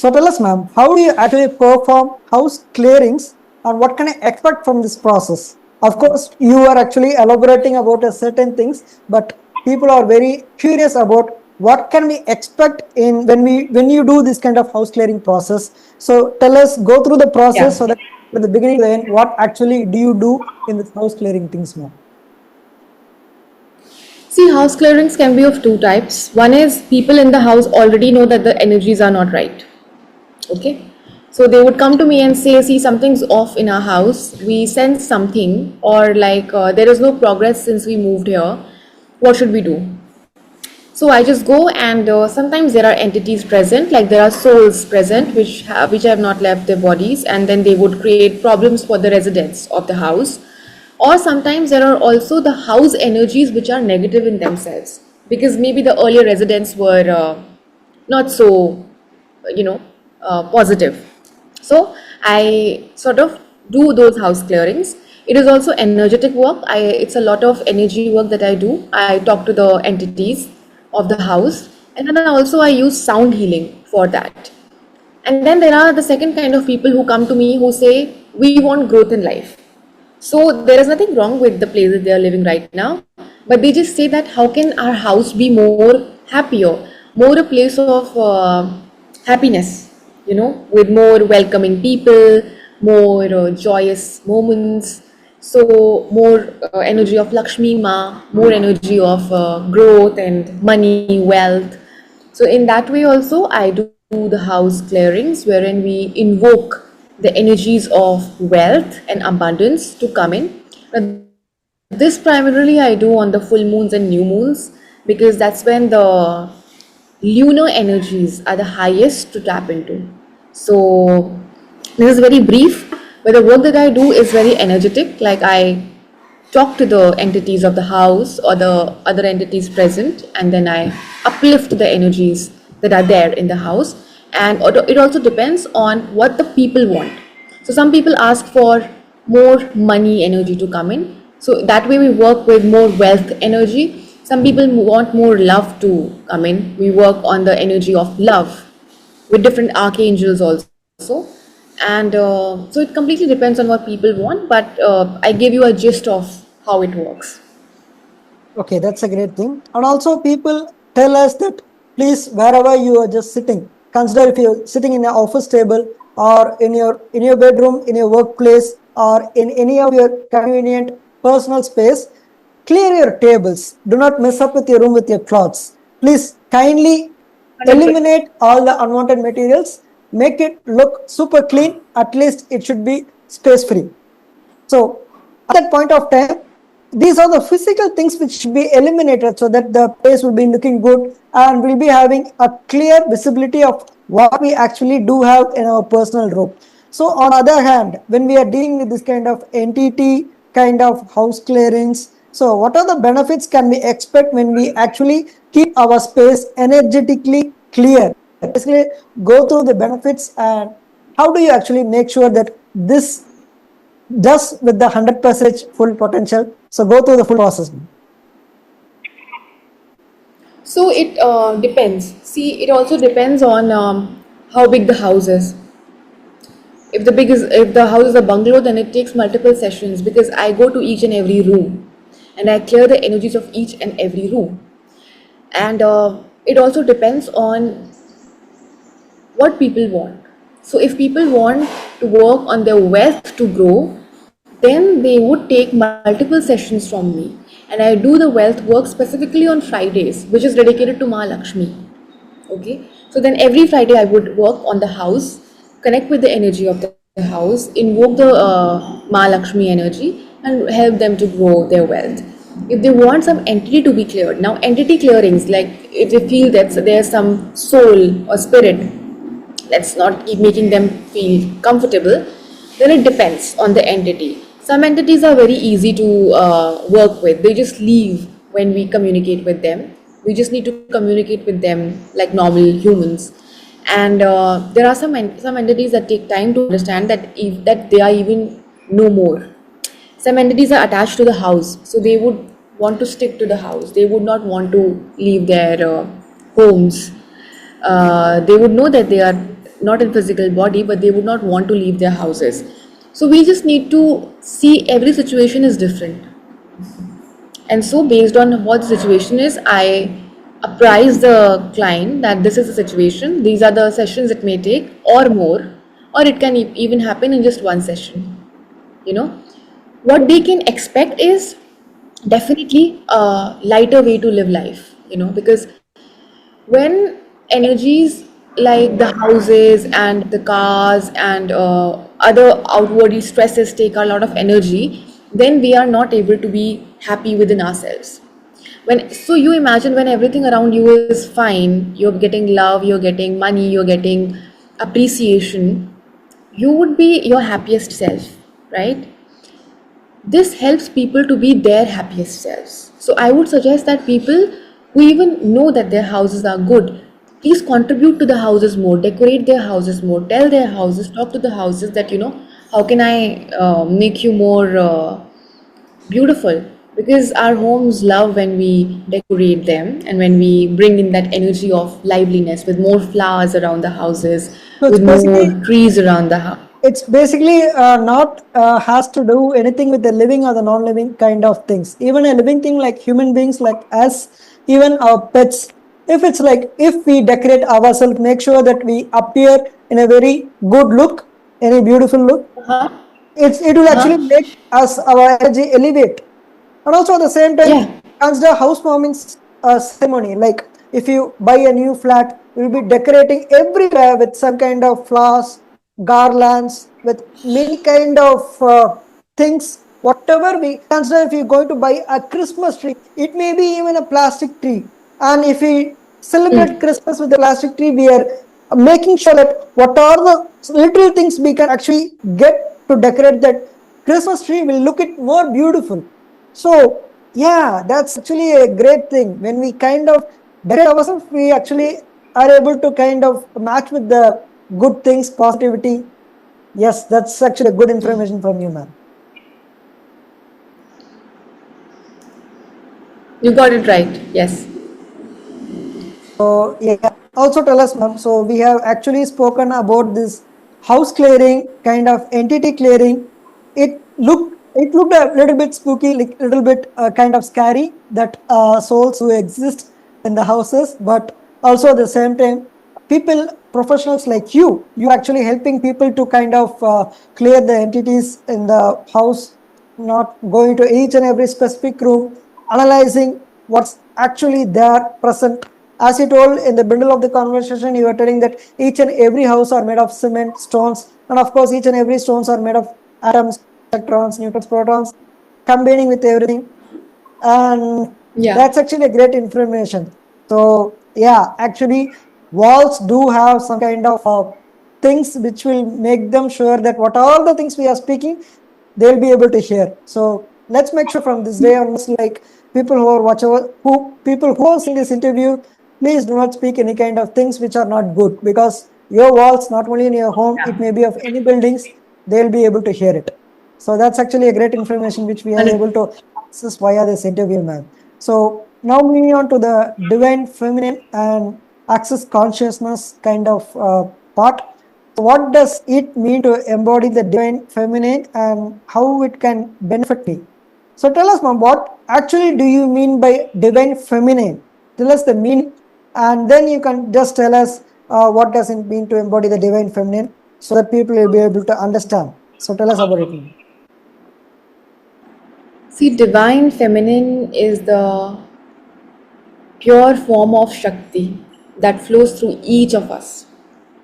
So tell us, ma'am, how do you actually perform house clearings and what can I expect from this process? Of course, you are actually elaborating about a certain things, but people are very curious about what can we expect in when you do this kind of house clearing process. So tell us, go through the process Yeah. so that from the beginning to the end, what actually do you do in this house clearing things, ma'am? See, house clearings can be of two types. One is people in the house already know that the energies are not right. Okay. So they would come to me and say, see, something's off in our house. We sense something, or like there is no progress since we moved here. What should we do? So I just go, and sometimes there are entities present, like there are souls present which have not left their bodies, and then they would create problems for the residents of the house. Or sometimes there are also the house energies which are negative in themselves, because maybe the earlier residents were not so, you know, positive. So I sort of do those house clearings. It is also energetic work. It's a lot of energy work that I do. I talk to the entities of the house, and then also I use sound healing for that. And then there are the second kind of people who come to me who say, we want growth in life. So there is nothing wrong with the place that they are living right now, but they just say that how can our house be more happier, more a place of happiness, with more welcoming people, more joyous moments. So more energy of Lakshmi Ma, more energy of growth and money, wealth. So in that way also I do the house clearings wherein we invoke the energies of wealth and abundance to come in. Now, this primarily I do on the full moons and new moons, because that's when the lunar energies are the highest to tap into. So this is very brief, but the work that I do is very energetic. Like I talk to the entities of the house or the other entities present, and then I uplift the energies that are there in the house. And it also depends on what the people want. So some people ask for more money energy to come in, so that way we work with more wealth energy. Some people want more love to come in, we work on the energy of love with different archangels also. And so it completely depends on what people want, but I gave you a gist of how it works. Okay, that's a great thing. And also, people tell us that please, wherever you are just sitting, consider if you're sitting in an office table or in your bedroom, in your workplace, or in any of your convenient personal space, clear your tables. Do not mess up with your room with your clothes. Please kindly 100%. eliminate all the unwanted materials. Make it look super clean. At least it should be space free. So at that point of time, these are the physical things which should be eliminated so that the place will be looking good and we'll be having a clear visibility of what we actually do have in our personal room. So on the other hand, when we are dealing with this kind of entity, kind of house clearance, so what are the benefits can we expect when we actually keep our space energetically clear? Basically, go through the benefits and how do you actually make sure that this just with the 100% full potential. So go through the full process. So it depends. See, it also depends on how big the house is. If the house is a bungalow, then it takes multiple sessions, because I go to each and every room and I clear the energies of each and every room. And it also depends on what people want. So if people want to work on their wealth to grow, then they would take multiple sessions from me. And I do the wealth work specifically on Fridays, which is dedicated to Ma Lakshmi. Okay, so then every Friday I would work on the house, connect with the energy of the house, invoke the Ma Lakshmi energy, and help them to grow their wealth. If they want some entity to be cleared, now entity clearings, like if they feel that there's some soul or spirit let's not keep making them feel comfortable, then it depends on the entity. Some entities are very easy to work with, they just leave when we communicate with them. We just need to communicate with them like normal humans. And there are some entities that take time to understand that they are even no more. Some entities are attached to the house, so they would want to stick to the house, they would not want to leave their homes. They would know that they are not in physical body, but they would not want to leave their houses. So we just need to see every situation is different. And so, based on what the situation is, I apprise the client that this is the situation, these are the sessions it may take, or more, or it can even happen in just one session. You know, what they can expect is definitely a lighter way to live life, because when energies like the houses and the cars and other outwardly stresses take a lot of energy, then we are not able to be happy within ourselves. So you imagine when everything around you is fine, you're getting love, you're getting money, you're getting appreciation, you would be your happiest self, right? This helps people to be their happiest selves. So I would suggest that people who even know that their houses are good, please contribute to the houses more, decorate their houses more, tell their houses, talk to the houses that, how can I make you more beautiful? Because our homes love when we decorate them and when we bring in that energy of liveliness with more flowers around the houses, So it's with more basically trees around the house. not has to do anything with the living or the non-living kind of things. Even a living thing like human beings like us, even our pets, if it's like if we decorate ourselves, make sure that we appear in a very good look, any beautiful look, Uh-huh. it will actually Uh-huh. make us our energy elevate. And also at the same time, Yeah. consider housewarming ceremony. Like if you buy a new flat, you'll be decorating everywhere with some kind of flowers, garlands, with many kind of things. Whatever we consider, if you're going to buy a Christmas tree, it may be even a plastic tree. And if we celebrate Christmas with a plastic tree, we are making sure that what are the little things we can actually get to decorate that Christmas tree will look it more beautiful. So yeah, that's actually a great thing. When we kind of decorate ourselves, we actually are able to kind of match with the good things, positivity. Yes, that's actually a good information from you, man. You got it right. Yes. So yeah, also tell us, ma'am. So we have actually spoken about this house clearing, kind of entity clearing. It looked a little bit spooky, like a little bit kind of scary that souls who exist in the houses, but also at the same time, people, professionals like you actually helping people to kind of clear the entities in the house, not going to each and every specific room, analyzing what's actually there present. As you told in the middle of the conversation, you were telling that each and every house are made of cement, stones, and of course, each and every stones are made of atoms, electrons, neutrons, protons, combining with everything. And Yeah. that's actually a great information. So yeah, actually, walls do have some kind of things which will make them sure that what all the things we are speaking, they'll be able to hear. So let's make sure from this day onwards, like people who are people who are seeing this interview, please do not speak any kind of things which are not good, because your walls, not only in your home, it may be of any buildings, they'll be able to hear it. So that's actually a great information which we are able 100. to access via this interview, man. So now moving on to the divine feminine and access consciousness kind of part. So what does it mean to embody the divine feminine and how it can benefit me? So tell us, ma'am, what actually do you mean by divine feminine? Tell us the meaning, and then you can just tell us what does it mean to embody the divine feminine, so that people will be able to understand. So tell us about it, ma'am. See, divine feminine is the pure form of Shakti that flows through each of us.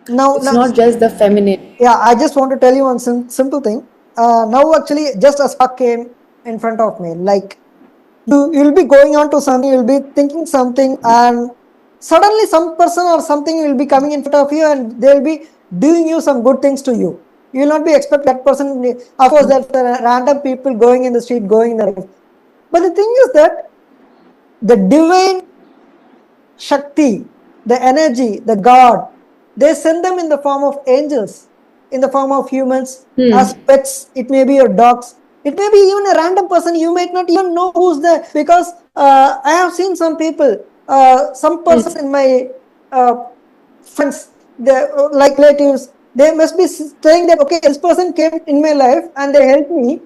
It's Now, not just the feminine. yeah, I just want to tell you one simple thing. Now, actually, just a spark came in front of me. Like you'll be going on to something, you'll be thinking something, and suddenly some person or something will be coming in front of you, and they'll be doing you some good things to you. You will not be expect that person. Of course, there's random people going in the street, going in the life. But the thing is that the divine Shakti, the energy, the God, they send them in the form of angels, in the form of humans, as pets. It may be your dogs. It may be even a random person. You might not even know who's there, because I have seen some people, some persons in my uh, friends. like relatives, they must be saying that, okay, this person came in my life and they helped me.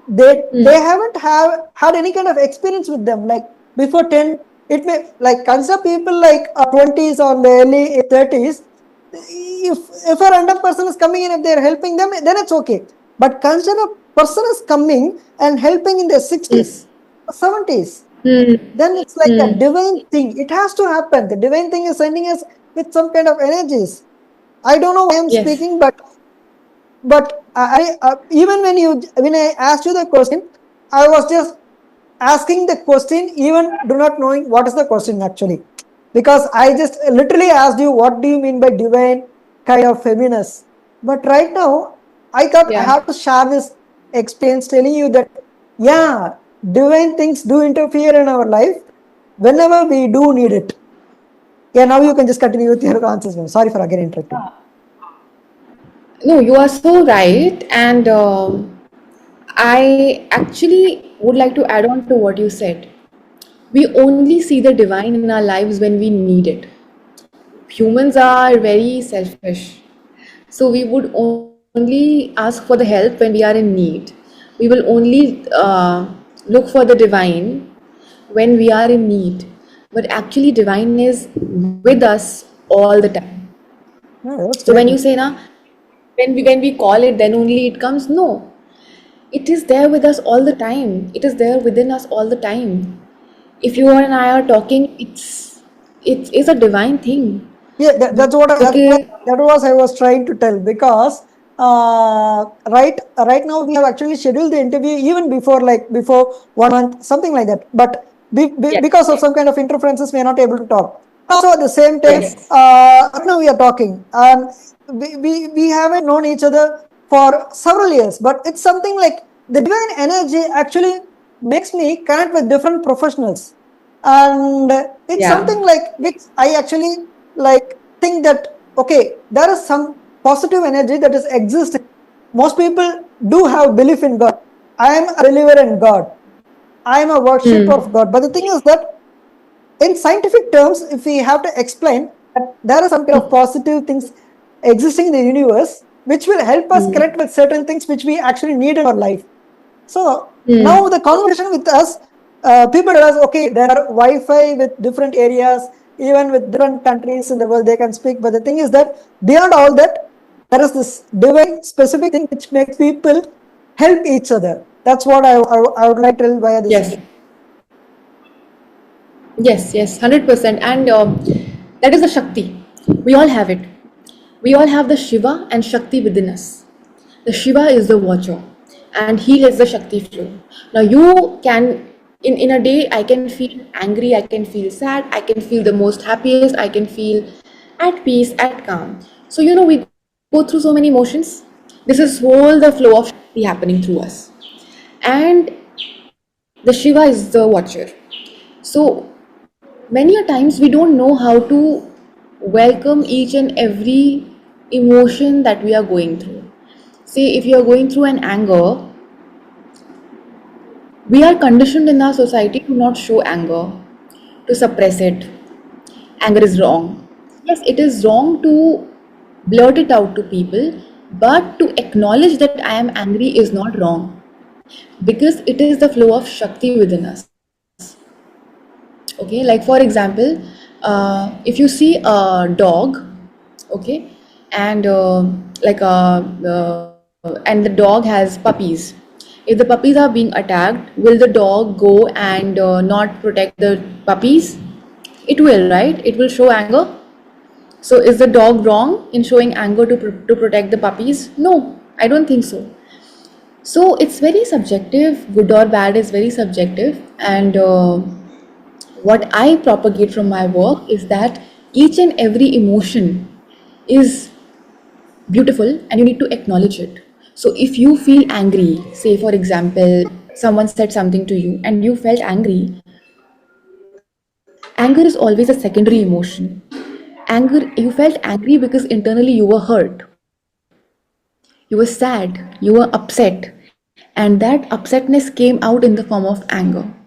They haven't have had any kind of experience with them. Like before 10, it may like consider people like 20s or the early 30s. If a random person is coming in, if they're helping them, then it's okay. But consider a person is coming and helping in their 60s, 70s, then it's like a divine thing. It has to happen. The divine thing is sending us with some kind of energies. I don't know why I'm Yes. speaking, but even when I asked you the question, I was just asking the question, even do not knowing what is the question actually, because I just literally asked you what do you mean by divine kind of feminist. But right now, I thought I Yeah. have to share this experience, telling you that yeah, divine things do interfere in our life whenever we do need it. Yeah, now you can just continue with your answers. Ma'am. Sorry for again interrupting. No, you are so right. And I actually would like to add on to what you said. We only see the divine in our lives when we need it. Humans are very selfish. So we would only ask for the help when we are in need. We will only look for the divine when we are in need. But actually, divine is with us all the time. Yeah, that's So great. when you say na, when we call it, then only it comes. No, it is there with us all the time. It is there within us all the time. If you and I are talking, it is a divine thing. Yeah, Because that was I was trying to tell, because right now we have actually scheduled the interview even before, like before 1 month, something like that. But yes, because of some kind of interferences, we are not able to talk. Also at the same time, yes, right now we are talking, and we haven't known each other for several years. But it's something like the divine energy actually makes me connect with different professionals, and it's yeah, something like which I actually like think that okay, there is some positive energy that is existing. Most people do have belief in God. I am a believer in God. I am a worshipper of God. But the thing is that in scientific terms, if we have to explain that there are some kind of positive things existing in the universe which will help us connect with certain things which we actually need in our life. So now the conversation with us, people tell us, okay, there are Wi-Fi with different areas, even with different countries in the world, they can speak. But the thing is that beyond all that, there is this divine specific thing which makes people help each other. That's what I would like to tell via this. yes, yes, 100%. And that is the Shakti. We all have it. We all have the Shiva and Shakti within us. The Shiva is the watcher, and he lets the Shakti flow. Now, you can, in a day, I can feel angry, I can feel sad, I can feel the most happiest, I can feel at peace, at calm. So, we go through so many emotions. This is whole the flow of Shakti happening through us. And the Shiva is the watcher. So, many a times we don't know how to welcome each and every emotion that we are going through. Say if you are going through an anger, we are conditioned in our society to not show anger, to suppress it. Anger is wrong. Yes, it is wrong to blurt it out to people, but to acknowledge that I am angry is not wrong, because it is the flow of Shakti within us. Okay, like for example, if you see a dog, okay, and and the dog has puppies. If the puppies are being attacked, will the dog go and not protect the puppies? It will, right? It will show anger. So is the dog wrong in showing anger to protect the puppies? No, I don't think so. So it's very subjective. Good or bad is very subjective, and what I propagate from my work is that each and every emotion is beautiful and you need to acknowledge it. So if you feel angry, say for example, someone said something to you and you felt angry, anger is always a secondary emotion. Anger, you felt angry because internally you were hurt, you were sad, you were upset, and that upsetness came out in the form of anger.